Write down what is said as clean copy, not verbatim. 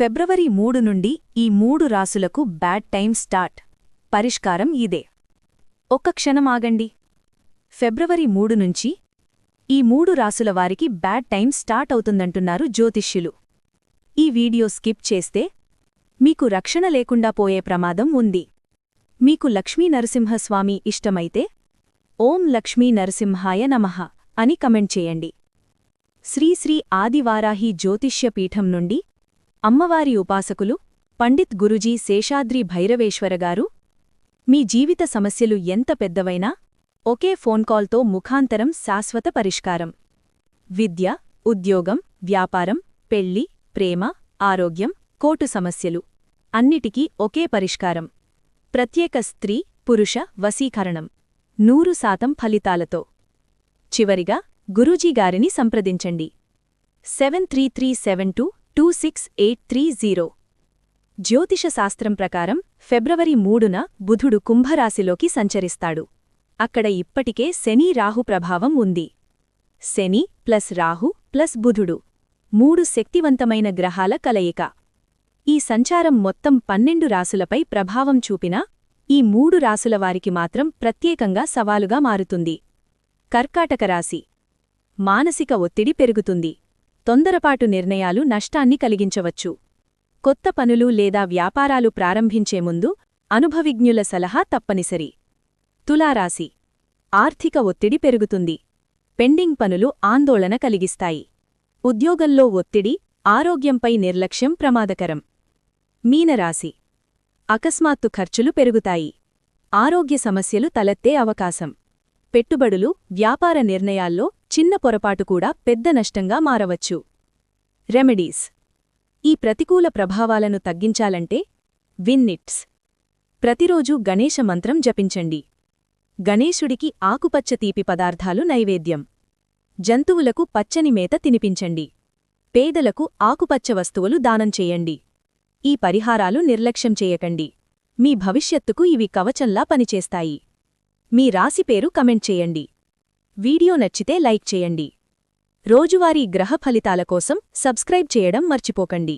ఫిబ్రవరి 3 నుండి ఈ 3 రాసులకు bad time start. పరిష్కారం ఇదే. ఒక్క క్షణం ఆగండి. ఫిబ్రవరి 3 నుంచి ఈ 3 రాసుల వారికి బ్యాడ్ టైం స్టార్ట్ అవుతుందంటున్నారు జ్యోతిష్యులు. ఈ వీడియో స్కిప్ చేస్తే మీకు రక్షణ లేకుండా పోయే ప్రమాదం ఉంది. మీకు లక్ష్మీ నరసింహస్వామి ఇష్టమైతే ఓం లక్ష్మీ నరసింహాయ నమః అని కమెంట్ చేయండి. శ్రీ ఆదివారాహి జ్యోతిష్య పీఠం నుండి అమ్మవారి ఉపాసకులు పండిత్ గురుజీ శేషాద్రి భైరవేశ్వరగారు. మీ జీవిత సమస్యలు ఎంత పెద్దవైనా ఒకే ఫోన్ కాల్తో ముఖాంతరం శాశ్వత పరిష్కారం. విద్య, ఉద్యోగం, వ్యాపారం, పెళ్లి, ప్రేమ, ఆరోగ్యం, కోర్టు సమస్యలు అన్నిటికీ ఒకే పరిష్కారం. ప్రత్యేక స్త్రీ పురుష వశీకరణం 100% ఫలితాలతో. చివరిగా గురూజీగారిని సంప్రదించండి. 7337226830. జ్యోతిష శాస్త్రం ప్రకారం ఫిబ్రవరి 3న బుధుడు కుంభరాశిలోకి సంచరిస్తాడు. అక్కడ ఇప్పటికే శని రాహు ప్రభావం ఉంది. శని ప్లస్ రాహు ప్లస్ బుధుడు 3 శక్తివంతమైన గ్రహాల కలయిక. ఈ సంచారం మొత్తం 12 రాసులపై ప్రభావం చూపినా ఈ 3 రాసుల వారికి మాత్రం ప్రత్యేకంగా సవాలుగా మారుతుంది. కర్కాటక రాశి. మానసిక ఒత్తిడి పెరుగుతుంది. తొందరపాటు నిర్ణయాలు నష్టాన్ని కలిగించవచ్చు. కొత్త పనులు లేదా వ్యాపారాలు ప్రారంభించే ముందు అనుభవిజ్ఞుల సలహా తప్పనిసరి. తులారాశి. ఆర్థిక ఒత్తిడి పెరుగుతుంది. పెండింగ్ పనులు ఆందోళన కలిగిస్తాయి. ఉద్యోగంలో ఒత్తిడి, ఆరోగ్యంపై నిర్లక్ష్యం ప్రమాదకరం. మీనరాశి. అకస్మాత్తు ఖర్చులు పెరుగుతాయి. ఆరోగ్య సమస్యలు తలెత్తే అవకాశం. పెట్టుబడులు, వ్యాపార నిర్ణయాల్లో చిన్న పొరపాటు కూడా పెద్ద నష్టంగా మారవచ్చు. రెమెడీస్. ఈ ప్రతికూల ప్రభావాలను తగ్గించాలంటే విన్నిట్స్. ప్రతిరోజూ గణేశ మంత్రం జపించండి. గణేశుడికి ఆకుపచ్చ తీపి పదార్థాలు నైవేద్యం. జంతువులకు పచ్చని మేత తినిపించండి. పేదలకు ఆకుపచ్చ వస్తువులు దానం చేయండి. ఈ పరిహారాలు నిర్లక్ష్యం చేయకండి. మీ భవిష్యత్తుకు ఇవి కవచంలా పనిచేస్తాయి. మీ రాశి పేరు కమెంట్ చేయండి. వీడియో నచ్చితే లైక్ చేయండి. రోజువారీ గ్రహ ఫలితాల కోసం సబ్స్క్రైబ్ చేయడం మర్చిపోకండి.